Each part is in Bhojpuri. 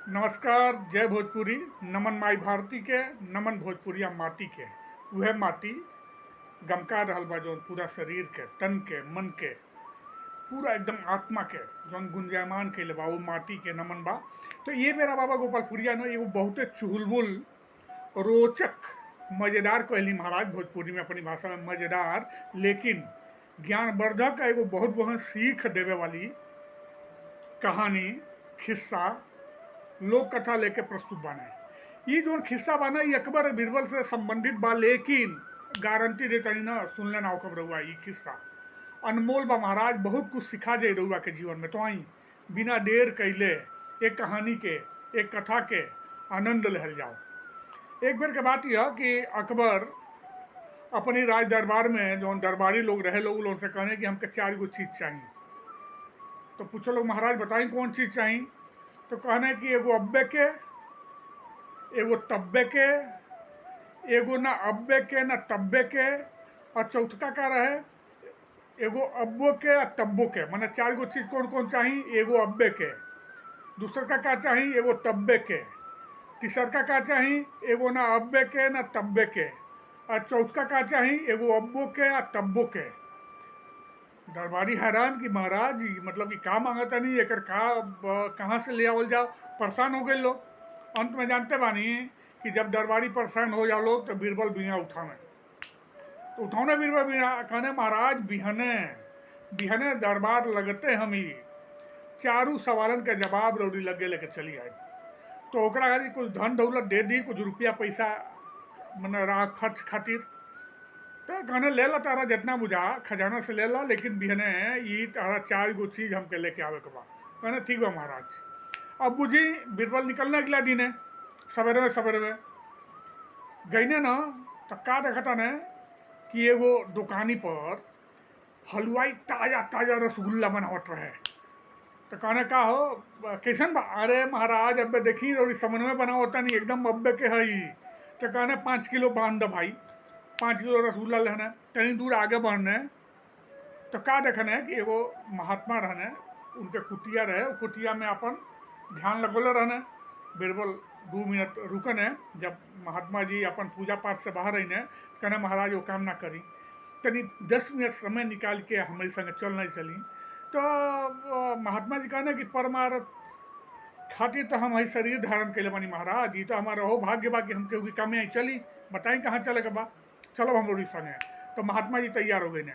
नमस्कार, जय भोजपुरी। नमन माई भारती के, नमन भोजपुरिया माटी के। वह माटी गमका रहल बा जौन पूरा शरीर के, तन के, मन के, पूरा एकदम आत्मा के जौन गुंजायमान कइले बा, वो माटी के नमन बा। तो ये मेरा बाबा गोपालपुरिया ने एगो बहुते चुलबुल, रोचक, मजेदार कहली महाराज भोजपुरी में, अपनी भाषा में मजेदार, लेकिन ज्ञानवर्धक एगो बहुत बहुत सीख देवे वाली कहानी, खिस्सा, लोक कथा लेके प्रस्तुत बाने। ये जो खिस्सा बाना ये अकबर बीरबल से संबंधित बा, लेकिन गारंटी देता नहीं ना, सुन लेना ओकर रहुआ। ये खिस्सा अनमोल बा महाराज, बहुत कुछ सिखा जाए रहुआ के जीवन में। तो आई बिना देर कैले एक कहानी के, एक कथा के आनंद लहल जाओ। एक बेर के बात यह कि अकबर अपनी राज दरबार में जो दरबारी लोग रहे, लोग से कहने कि हमके 4 गो चीज़ चाहिए। तो पूछो लोग, महाराज बताई कौन चीज़ चाहिए? तो कहने कि एगो अब्बे के, एगो तब्बे के, एगो ना अब्बे के ना तब्बे के, और चौथा का रहे एगो अब्बो के और तब्बो के। मैंने 4 गो चीज़ कौन कौन चाहिए? एगो अब्बे के, दूसर का क्या चाहिए? एगो तब्बे के, तीसर का क्या चाहिए? एगो ना अब्बे के ना तब्बे के, और चौथा का चाहिए? एगो अब्बो के और तब्बो के। दरबारी हैरान कि महाराज जी मतलब कि का मांगता नहीं, एक कहाँ से ले आवल जाओ। परेशान हो गए लोग। अंत में जानते बानी कि जब दरबारी परेशान हो जाओ लोग तो बीरबल बिना उठाने, तो उठौने बीरबल बिना कहने महाराज बिहने बिहने दरबार लगते हम ही 4 सवालन के जवाब रौड़ी लगे लेके चली आई। तो ओकरा खातिर कुछ धन दौलत दे दी, कुछ रुपया पैसा मैंने रहा खर्च खातिर। तो कहने ले ला तारा जितना बुझा खजाना से ले ला, लेकिन बिहने ये तारा 4 गो चीज़ हमके लेके आवे के बा। कहने ठीक बा महाराज। अब बुझी बीरबल निकलने अगला दिन है, सवेरे में गईने न, तो का देखता ने कि एगो दुकानी पर हलवाई ताज़ा ताज़ा रसगुल्ला बनावत रहे। तो कहने का हो कैसन बा? अरे महाराज अब्बे देखी और समन में बनावता नहीं, एकदम अब्बे के है। तो कहने 5 किलो बांध दो भाई, 5 किलो रसगुल्ला लेना। कहीं दूर आगे बढ़ने तो का देखने कि एगो महात्मा रहने, उनके कुटिया रहे, कुटिया में अपन ध्यान लगोले रहने। बीरबल 2 मिनट रुकने, जब महात्मा जी अपन पूजा पाठ से बाहर रहने, कहने महाराज वो काम ना करी, तनी 10 मिनट समय निकाल के हमारे संगे चल नहीं चली। तो महात्मा जी कहने कि परमारथ खातिर तो हम शरीर धारण कैले बानी महाराज, ये तो हमारा हो भाग्य बा कि हम केहू की कामे आई। चली बताई कहाँ चले के बा, चलो हम लोग संगे। तो महात्मा जी तैयार हो गए ने,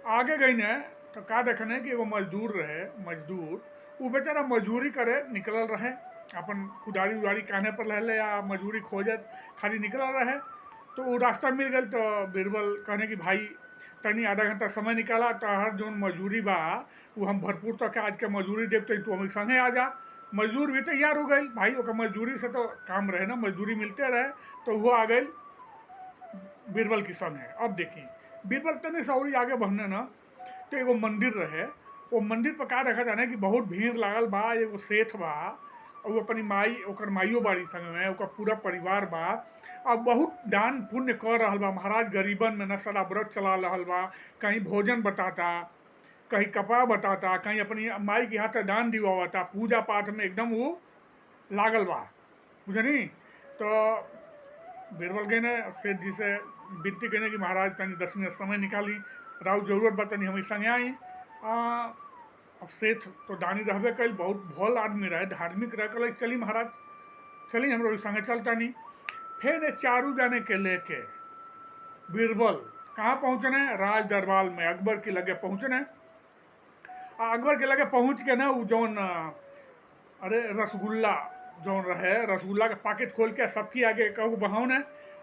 आगे गई ने। तो का देखने कि एगो मजदूर रहे, मजदूर वो बेचारा मजदूरी करे निकलल रहे, अपन कुदारी उदारी कान्हे पर रहले या मजदूरी खोजत खाली निकलल रहे। तो वो रास्ता मिल गई। तो बीरबल कहने कि भाई तनी आधा घंटा समय निकाला, तो हर जो मजदूरी बा वो हम भरपूर तक आज के मजदूरी देव, तो हमारे संगे आ जा। मजदूर भी तैयार हो गई भाई, ओकर मजदूरी से तो काम रहे ना, मजदूरी मिलते रहे। तो वो आ गई बीरबल की संग है। अब देखी बीरबल तने से और आगे बढ़ने ना, तो एगो मंदिर रहे। वो मंदिर पर का देखा जाने कि बहुत भीड़ लागल बा। एगो सेठ बा और वो अपनी माई, ओकर माइयो बाड़ी संग में, ओकर पूरा परिवार बा। और बहुत दान पुण्य कर रहा बा महाराज, गरीबन में न सारा व्रत चला रहा बा। कहीं भोजन बताता, कहीं कपड़ा बताता, कहीं अपनी माई के हाथ दान दिवावता, पूजा पाठ में एकदम वो लागल बा, बुझनी। तो बीरबल गए ने सेठ जी से विनती कहने कि महाराज तनी 10 मिनट समय निकाली, राव जरूरत बा, तनी हमें संगे आई। अब सेठ तो दानी रहबे कल, बहुत भोल आदमी रहे, धार्मिक रह कल, चली महाराज चली हम लोग संगे चलता नहीं। फिर ये 4 जाने के लेके बीरबल कहाँ पहुँचने? राज दरबार में अकबर के लगे पहुँचने। अकबर के लगे पहुँच के ना वो जौन अरे रसगुल्ला जौन रहे, रसगुल्ला के पैकेट खोल के सबकी आगे कहू बहाने।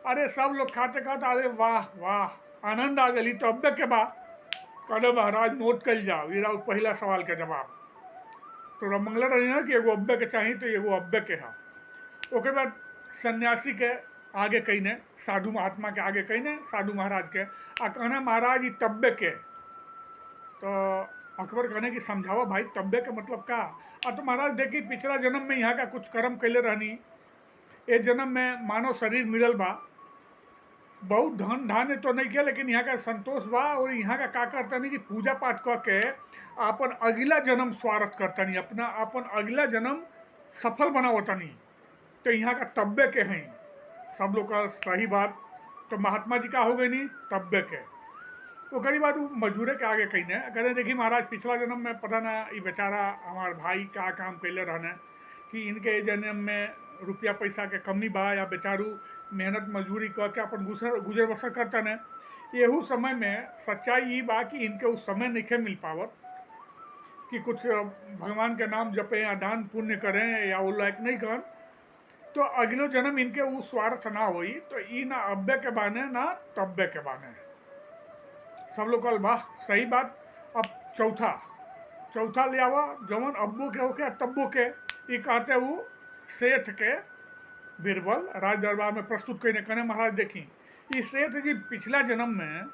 अरे सब लोग खाते खाते अरे वाह वाह आनंद आ गई। तो अब्बे के बा कहले महाराज नोट कल जाओ, ये रहा पहला सवाल के जवाब। तो मंगला रही ना कि एगो अब्बे के चाहिए, तो एगो अब्बे के है। ओके बाद सन्यासी के आगे कही ने, साधु महात्मा के आगे कही ने, साधु महाराज के आ कहना महाराज ये तब्बे के। तो अकबर कहने की समझावा भाई तब्बे के मतलब का? तो महाराज देखी पिछला जन्म में यहाँ का कुछ कर्म कैले रहनी, एक जन्म में मानव शरीर मिलल बा, बहुत धन धान्य तो नहीं किया, लेकिन यहाँ का संतोष बा। और यहाँ का करता नहीं कि पूजा पाठ करके अपन अगला जन्म स्वागत करता नहीं, अपना अपन अगला जन्म सफल बनावतनी तो यहाँ का तब्बे के हैं सब लोग का सही बात। तो महात्मा जी का हो गई नहीं तब्बे के। तो कई बार वो मजूरे के आगे कही ने कहते देखिए महाराज पिछला जन्म में पता ना ये बेचारा हमार भाई का काम कैले रहने कि इनके जन्म में रुपया पैसा के कमी बा या बेचारू मेहनत मजदूरी करके अपन गुजर बसर करता ने। यहू समय में सच्चाई ये बा कि इनके उस समय नहीं मिल पावत कि कुछ भगवान के नाम जपें या दान पुण्य करें या वो लायक नहीं कर। तो अगलो जन्म इनके वो स्वार्थ ना होई तो ई ना अब्बे के बाने ना तब्बे के बाने। सब लोग कल वाह सही बात। अब चौथा ले आवा जवन अब्बू के होके तब्बू के ये कहते वो सेठ के बीरबल राज दरबार में प्रस्तुत करने कहने महाराज देखी ये सेठ जी पिछला जन्म में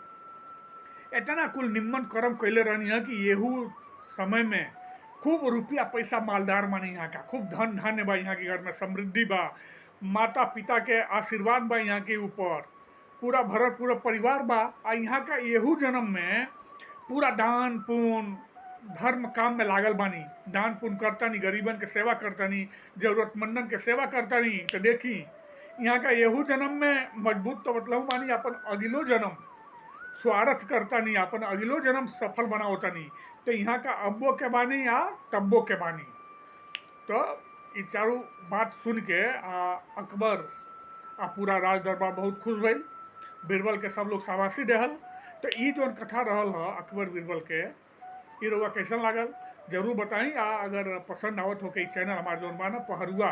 इतना कुल निम्न कर्म कैले रहनी है कि येहू समय में खूब रुपया पैसा मालदार माने यहाँ का खूब धन धान्य बा यहाँ के घर में समृद्धि बा माता पिता के आशीर्वाद बा यहाँ के ऊपर पूरा भरत पूरा परिवार बा। आ यहाँ का येहू जन्म में पूरा दान पुण्य धर्म काम में लागल बानी दान पुण्य करता नहीं गरीबन के सेवा करता नहीं जरूरतमंदन के सेवा करता नहीं। तो देखी यहाँ का येहू जन्म में मजबूत तो मतलब बानी अपन अगलो जन्म स्वार्थ करता नहीं अपन अगलो जन्म सफल बना होता नहीं। तो यहाँ का अब्बो के बानी या तब्बो के बानी। तो ये चारों बात सुन के अकबर पूरा राज दरबार बहुत खुश भइल बीरबल के सब लोग शाबाशी देहल। तो ये जो कथा रहल है अकबर बीरबल के ये रउआ कैसन लागल जरूर बताई। अगर पसंद आवत हो कि चैनल हमारे जो बा ना पहरुआ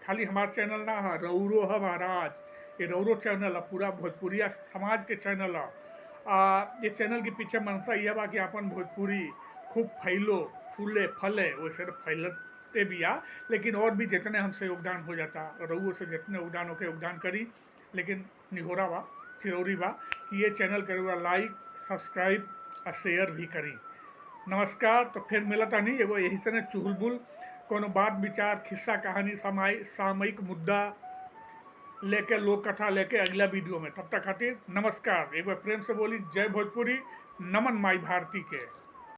खाली हमारे चैनल ना है रउरो है महाराज ये रउरो चैनल है पूरा भोजपुरिया समाज के चैनल है। ये चैनल के पीछे मनसा यह बा कि अपन भोजपुरी खूब फैलो फूले फले वैसे तो फैलते भी लेकिन और भी जितने हमसे योगदान हो जाता रउओ से जितने योगदान होके योगदान करी। लेकिन निहोरा बा चिरौरी बा कि ये चैनल के लाइक सब्सक्राइब और शेयर भी करी। नमस्कार। तो फिर मिलता नहीं एगो यही से चुहलबुल कोनो बात विचार खिस्सा कहानी सामयिक मुद्दा लेके लोक कथा लेके अगला वीडियो में। तब तक खातिर नमस्कार। एक बार प्रेम से बोली जय भोजपुरी नमन माई भारती के।